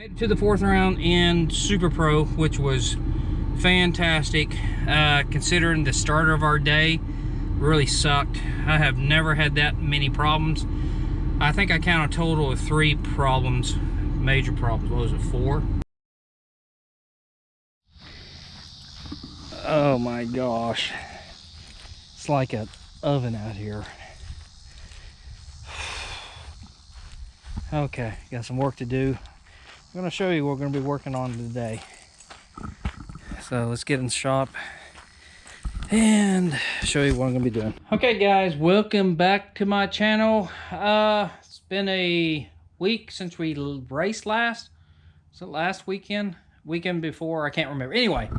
Made it to the 4th round in Super Pro, which was fantastic, considering the starter of our day really sucked. I have never had that many problems. I think I count a total of 3 problems, major problems. What was it, 4? Oh my gosh, it's like an oven out here. Okay, got some work to do. I'm going to show you what we're going to be working on today. So let's get in the shop and show you what I'm going to be doing. Okay guys, welcome back to my channel. It's been a week since we raced last. Was it last weekend? Weekend before? I can't remember. Anyway,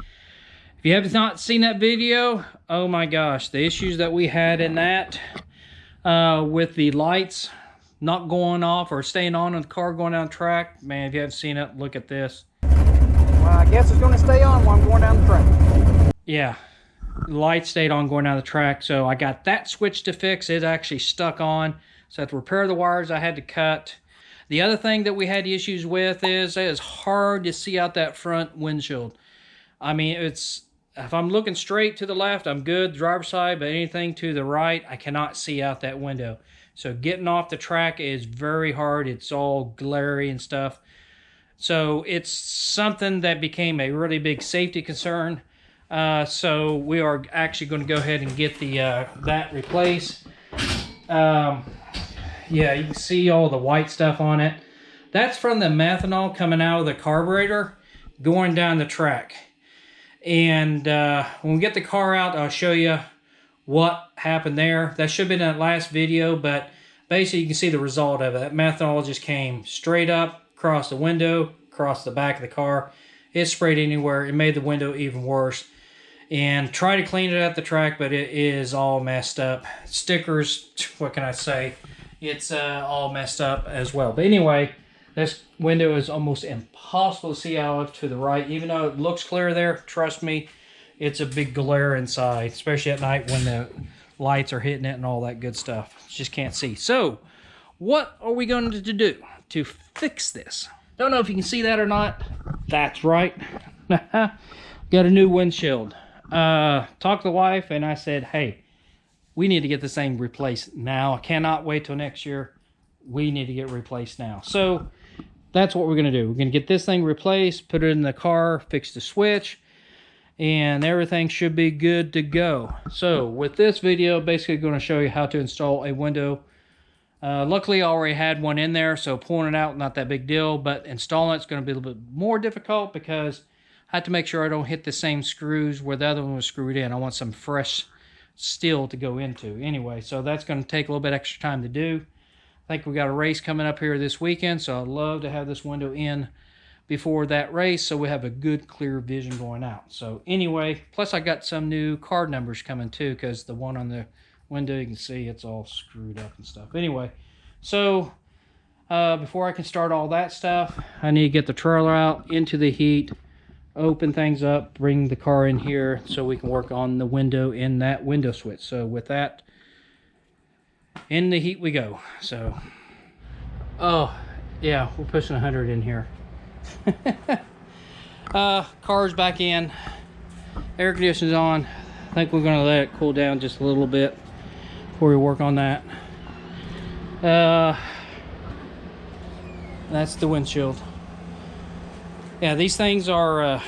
if you have not seen that video, oh my gosh, the issues that we had in that with the lights not going off or staying on in the car going down the track. Man, if you haven't seen it, look at this. Well, I guess it's going to stay on while I'm going down the track. Yeah, the light stayed on going down the track, so I got that switch to fix. It's actually stuck on, so I had to repair the wires I had to cut. The other thing that we had issues with is it is hard to see out that front windshield. I mean, if I'm looking straight to the left, I'm good, driver's side, but anything to the right, I cannot see out that window. So getting off the track is very hard. It's all glary and stuff. So it's something that became a really big safety concern. So we are actually going to go ahead and get the that replaced. Yeah, you can see all the white stuff on it. That's from the methanol coming out of the carburetor going down the track. And when we get the car out, I'll show you what happened there. That should have been in that last video, but basically you can see the result of it. That methanol just came straight up across the window, across the back of the car. It sprayed anywhere. It made the window even worse. And try to clean it at the track, but it is all messed up. Stickers, what can I say? It's all messed up as well. But anyway, this window is almost impossible to see out to the right. Even though it looks clear there, trust me, it's a big glare inside, especially at night when the lights are hitting it and all that good stuff. Just can't see. So, what are we going to do to fix this? Don't know if you can see that or not. That's right. Got a new windshield. Talked to the wife and I said, hey, we need to get this thing replaced now. I cannot wait till next year. We need to get replaced now. So, that's what we're going to do. We're going to get this thing replaced, put it in the car, fix the switch, and everything should be good to go. So with this video, basically going to show you how to install a window. Luckily I already had one in there, so pulling it out, not that big deal, but installing it's going to be a little bit more difficult because I have to make sure I don't hit the same screws where the other one was screwed in. I want some fresh steel to go into. Anyway, so that's going to take a little bit extra time to do. I think we got a race coming up here this weekend, so I'd love to have this window in before that race so we have a good clear vision going out. So anyway, plus I got some new card numbers coming too, because the one on the window, you can see it's all screwed up and stuff. Anyway, so before I can start all that stuff, I need to get the trailer out into the heat, open things up, bring the car in here so we can work on the window in that window switch. So with that, in the heat we go. So, oh yeah, we're pushing 100 in here. Car's back in, air conditioning's on. I think we're going to let it cool down just a little bit before we work on that. That's the windshield. Yeah, these things are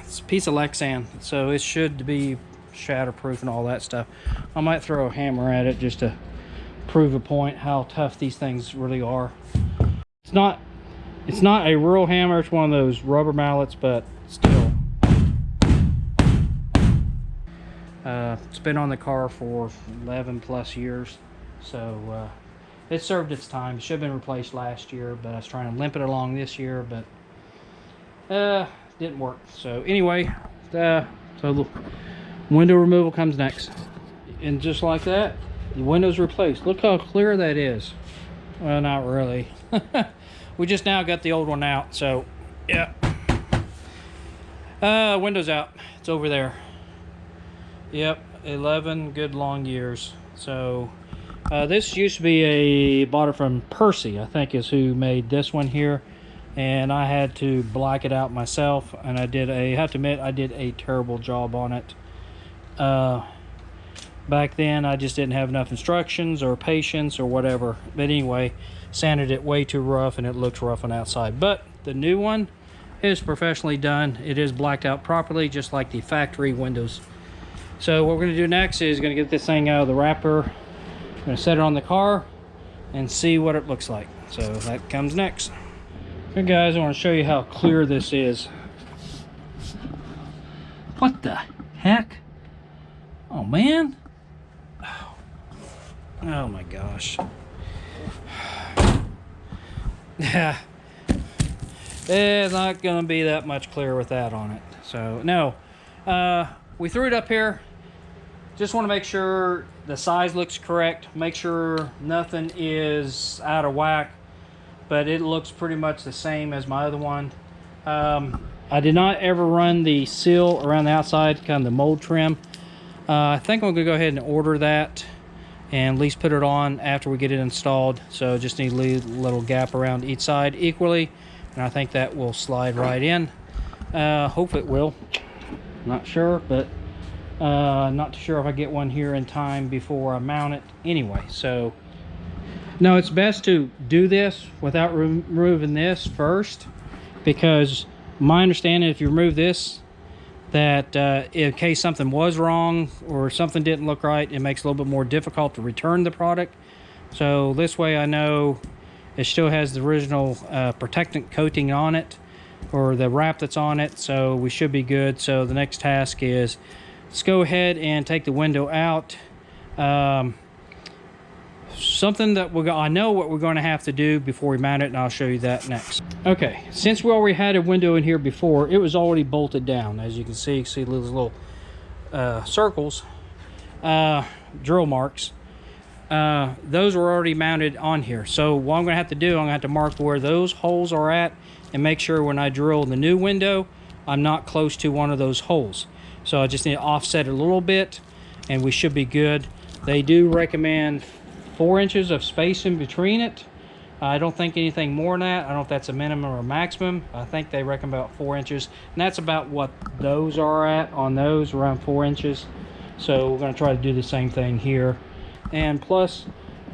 it's a piece of Lexan, so it should be shatterproof and all that stuff. I might throw a hammer at it just to prove a point how tough these things really are. It's not a real hammer, it's one of those rubber mallets, but still. It's been on the car for 11 plus years, so it served its time. It should have been replaced last year, but I was trying to limp it along this year, but didn't work. So anyway, so the window removal comes next. And just like that, the window's replaced. Look how clear that is. Well, not really. We just now got the old one out, so yeah. Window's out. It's over there. Yep, 11 good long years. So this used to be bought it from Percy, I think is who made this one here. and I had to black it out myself, and I have to admit I did a terrible job on it. Back then I just didn't have enough instructions or patience or whatever, but anyway, sanded it way too rough and it looks rough on the outside. But the new one is professionally done. It is blacked out properly, just like the factory windows. So what we're going to do next is going to get this thing out of the wrapper. I'm going to set it on the car and see what it looks like. So that comes next. Okay guys, I want to show you how clear this is. What the heck? Oh man. Oh my gosh. Yeah. It's not going to be that much clearer with that on it. So no. We threw it up here. Just want to make sure the size looks correct. Make sure nothing is out of whack. But it looks pretty much the same as my other one. I did not ever run the seal around the outside, kind of the mold trim. I think I'm going to go ahead and order that and at least put it on after we get it installed. So just need to leave a little gap around each side equally, and I think that will slide right in. Hope it will. Not sure, but not sure if I get one here in time before I mount it anyway. So no, it's best to do this without removing this first, because my understanding, if you remove this, that in case something was wrong or something didn't look right, it makes it a little bit more difficult to return the product. So this way I know it still has the original protectant coating on it, or the wrap that's on it, so we should be good. So the next task is, let's go ahead and take the window out. Something that I know what we're going to have to do before we mount it, and I'll show you that next. Okay, since we already had a window in here before, it was already bolted down. As you can see those little circles, drill marks. Those were already mounted on here. So what I'm going to have to do, I'm going to have to mark where those holes are at and make sure when I drill the new window, I'm not close to one of those holes. So I just need to offset it a little bit and we should be good. They do recommend 4 inches of space in between it. I don't think anything more than that. I don't know if that's a minimum or a maximum. I think they recommend about 4 inches, and that's about what those are at on those, around 4 inches. So we're going to try to do the same thing here. And plus,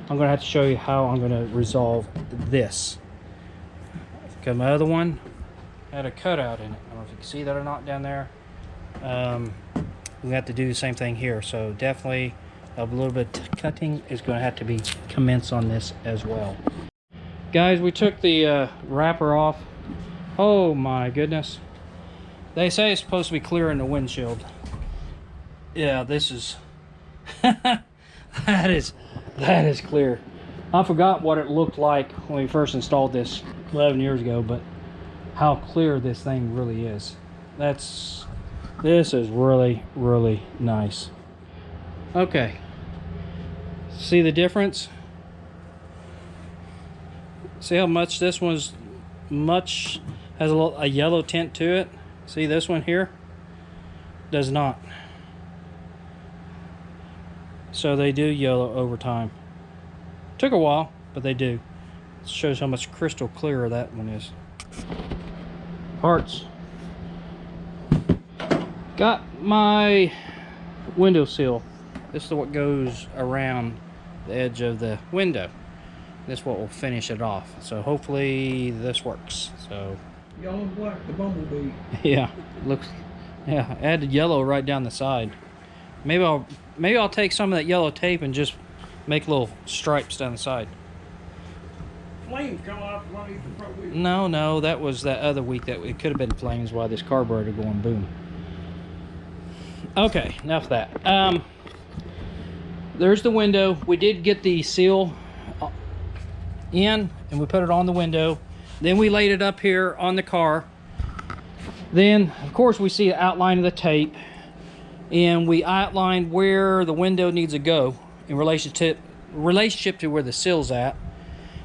I'm going to have to show you how I'm going to resolve this, because my other one had a cutout in it. I don't know if you can see that or not down there. We have to do the same thing here. So definitely a little bit of cutting is going to have to be commenced on this as well. Guys, we took the wrapper off. Oh my goodness. They say it's supposed to be clear in the windshield. Yeah, this is that is clear. I forgot what it looked like when we first installed this 11 years ago, but how clear this thing really is. This is really, really nice. Okay, see the difference? See how much this one's has a yellow tint to it? See this one here? Does not. So they do yellow over time. Took a while, but they do. It shows how much crystal clearer that one is. Parts. Got my window seal. This is what goes around the edge of the window. This is what will finish it off. So hopefully this works. So yellow and black, the bumblebee. Yeah, looks. Yeah, add yellow right down the side. Maybe I'll take some of that yellow tape and just make little stripes down the side. Flames come off underneath the front wheel. No, that was that other week that it could have been flames while this carburetor going boom. Okay, enough of that. There's the window. We did get the seal in and we put it on the window. Then we laid it up here on the car. Then of course we see the outline of the tape, and we outlined where the window needs to go in relationship to where the seal's at.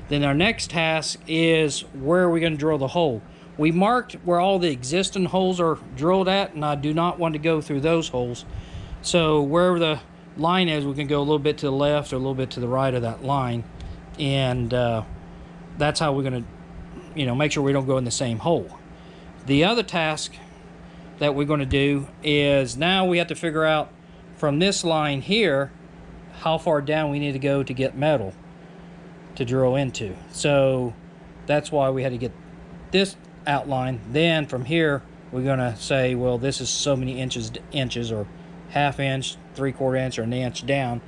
Then our next task is where are we going to drill the hole. We marked where all the existing holes are drilled at, and I do not want to go through those holes. So wherever the line is, we can go a little bit to the left or a little bit to the right of that line, and that's how we're going to you know, make sure we don't go in the same hole. The other task that we're going to do is now we have to figure out from this line here how far down we need to go to get metal to drill into. So that's why we had to get this outline. Then from here we're going to say, well, this is so many inches or ½ inch, ¾ inch, or an inch down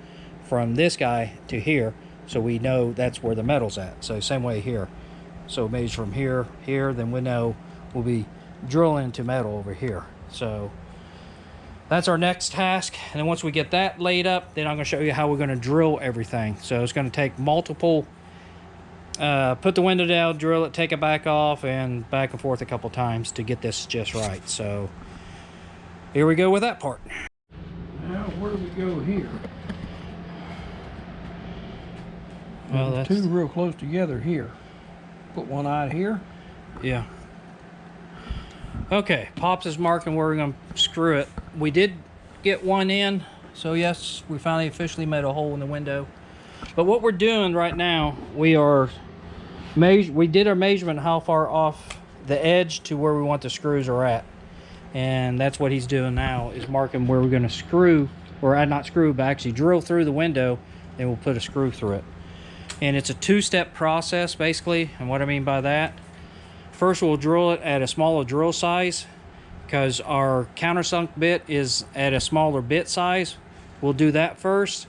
from this guy to here, so we know that's where the metal's at. So same way here. So maybe from here, then we know we'll be drilling into metal over here. So that's our next task. And then once we get that laid up, then I'm going to show you how we're going to drill everything. So it's going to take multiple, put the window down, drill it, take it back off, and back and forth a couple times to get this just right. So here we go with that part. Now, where do we go here? Well, that's two real close together here. Put one out here. Yeah. Okay, Pops is marking where we're going to screw it. We did get one in, so yes, we finally officially made a hole in the window. But what we're doing right now, we did our measurement how far off the edge to where we want the screws are at. And that's what he's doing now, is marking where we're going to screw, or not screw, but actually drill through the window, then we'll put a screw through it. And it's a two-step process basically. And what I mean by that, first we'll drill it at a smaller drill size because our countersunk bit is at a smaller bit size. We'll do that first.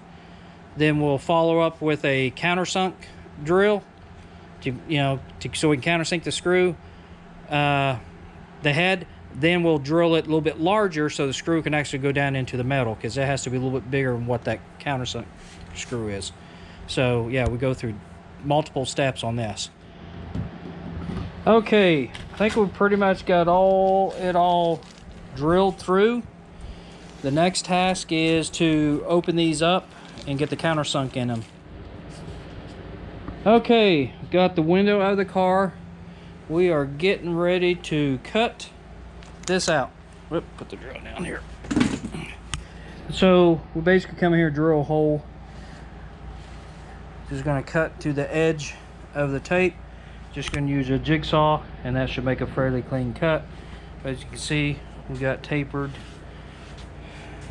Then we'll follow up with a countersunk drill so we can countersink the screw, the head. Then we'll drill it a little bit larger so the screw can actually go down into the metal, because it has to be a little bit bigger than what that countersunk screw is. So yeah, we go through multiple steps on this. Okay, I think we've pretty much got it all drilled through. The next task is to open these up and get the countersunk in them. Okay, got the window out of the car. We are getting ready to cut this out. Whoop, put the drill down here. So we basically come here, drill a hole. Just going to cut to the edge of the tape. Just going to use a jigsaw, and that should make a fairly clean cut. As you can see, we got tapered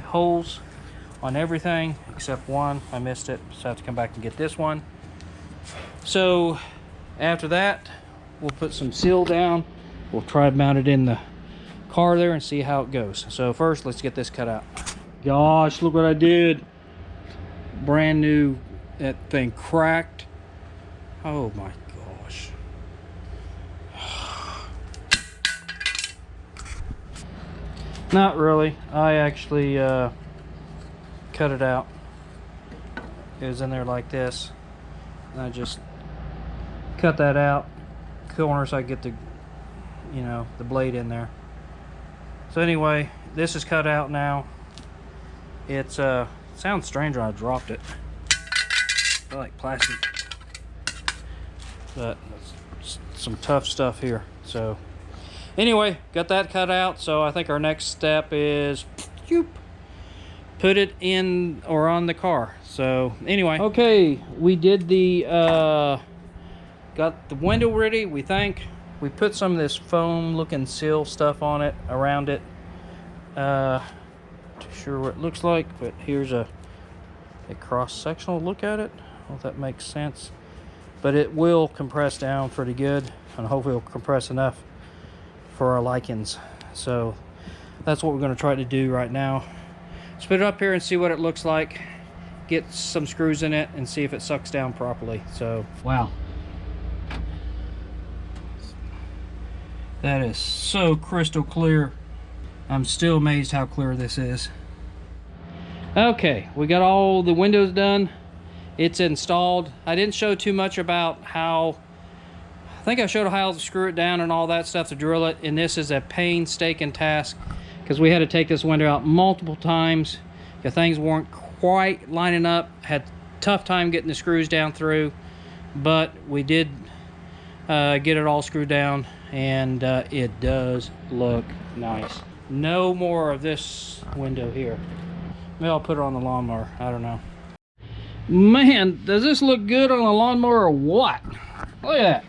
holes on everything except one. I missed it, so I have to come back and get this one. So after that, we'll put some seal down. We'll try to mount it in the car there and see how it goes. So first, let's get this cut out. Gosh, look what I did. Brand new. That thing cracked. Oh my gosh. Not really. I actually cut it out. It was in there like this, and I just cut that out corner so I get the the blade in there. So anyway, this is cut out now. It's sounds strange when I dropped it. I like plastic, but it's some tough stuff here. So anyway, got that cut out. So I think our next step is put it in or on the car. So anyway, okay, we did the got the window ready. We put some of this foam looking seal stuff on it, around it. Not too sure what it looks like, but here's a cross-sectional look at it. I don't know if that makes sense, but it will compress down pretty good, and hopefully it'll compress enough for our lichens. So that's what we're going to try to do right now. Let's put it up here and see what it looks like, get some screws in it and see if it sucks down properly. So wow, that is so crystal clear. I'm still amazed how clear this is. Okay, we got all the windows done. It's installed. I didn't show too much about how, I think I showed how to screw it down and all that stuff to drill it, and this is a painstaking task because we had to take this window out multiple times because things weren't quite lining up. Had a tough time getting the screws down through, but we did get it all screwed down, and it does look nice. No more of this window here. Maybe I'll put it on the lawnmower, I don't know. Man, does this look good on a lawnmower or what? Look at that.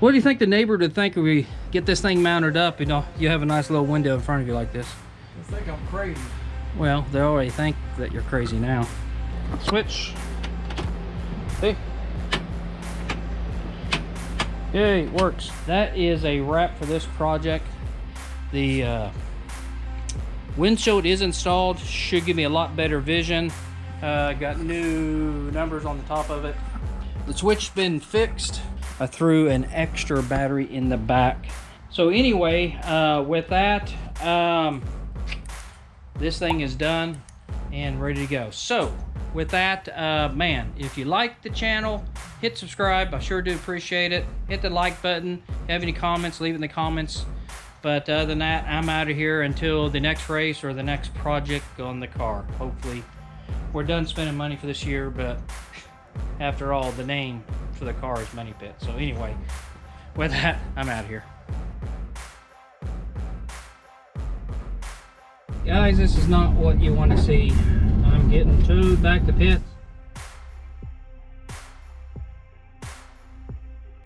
What do you think the neighbor would think if we get this thing mounted up? You know, you have a nice little window in front of you like this. They think I'm crazy. Well, they already think that you're crazy now. Switch. See? Yay, it works. That is a wrap for this project. The windshield is installed. Should give me a lot better vision. Got new numbers on the top of it. The switch's been fixed. I threw an extra battery in the back. So anyway, with that, this thing is done and ready to go. So with that, man, if you like the channel, hit subscribe. I sure do appreciate it. Hit the like button. If you have any comments, leave it in the comments. But other than that, I'm out of here until the next race or the next project on the car. Hopefully we're done spending money for this year, but after all, the name for the car is Money Pit. So anyway, with that, I'm out of here. Guys, this is not what you want to see. I'm getting towed back to pits.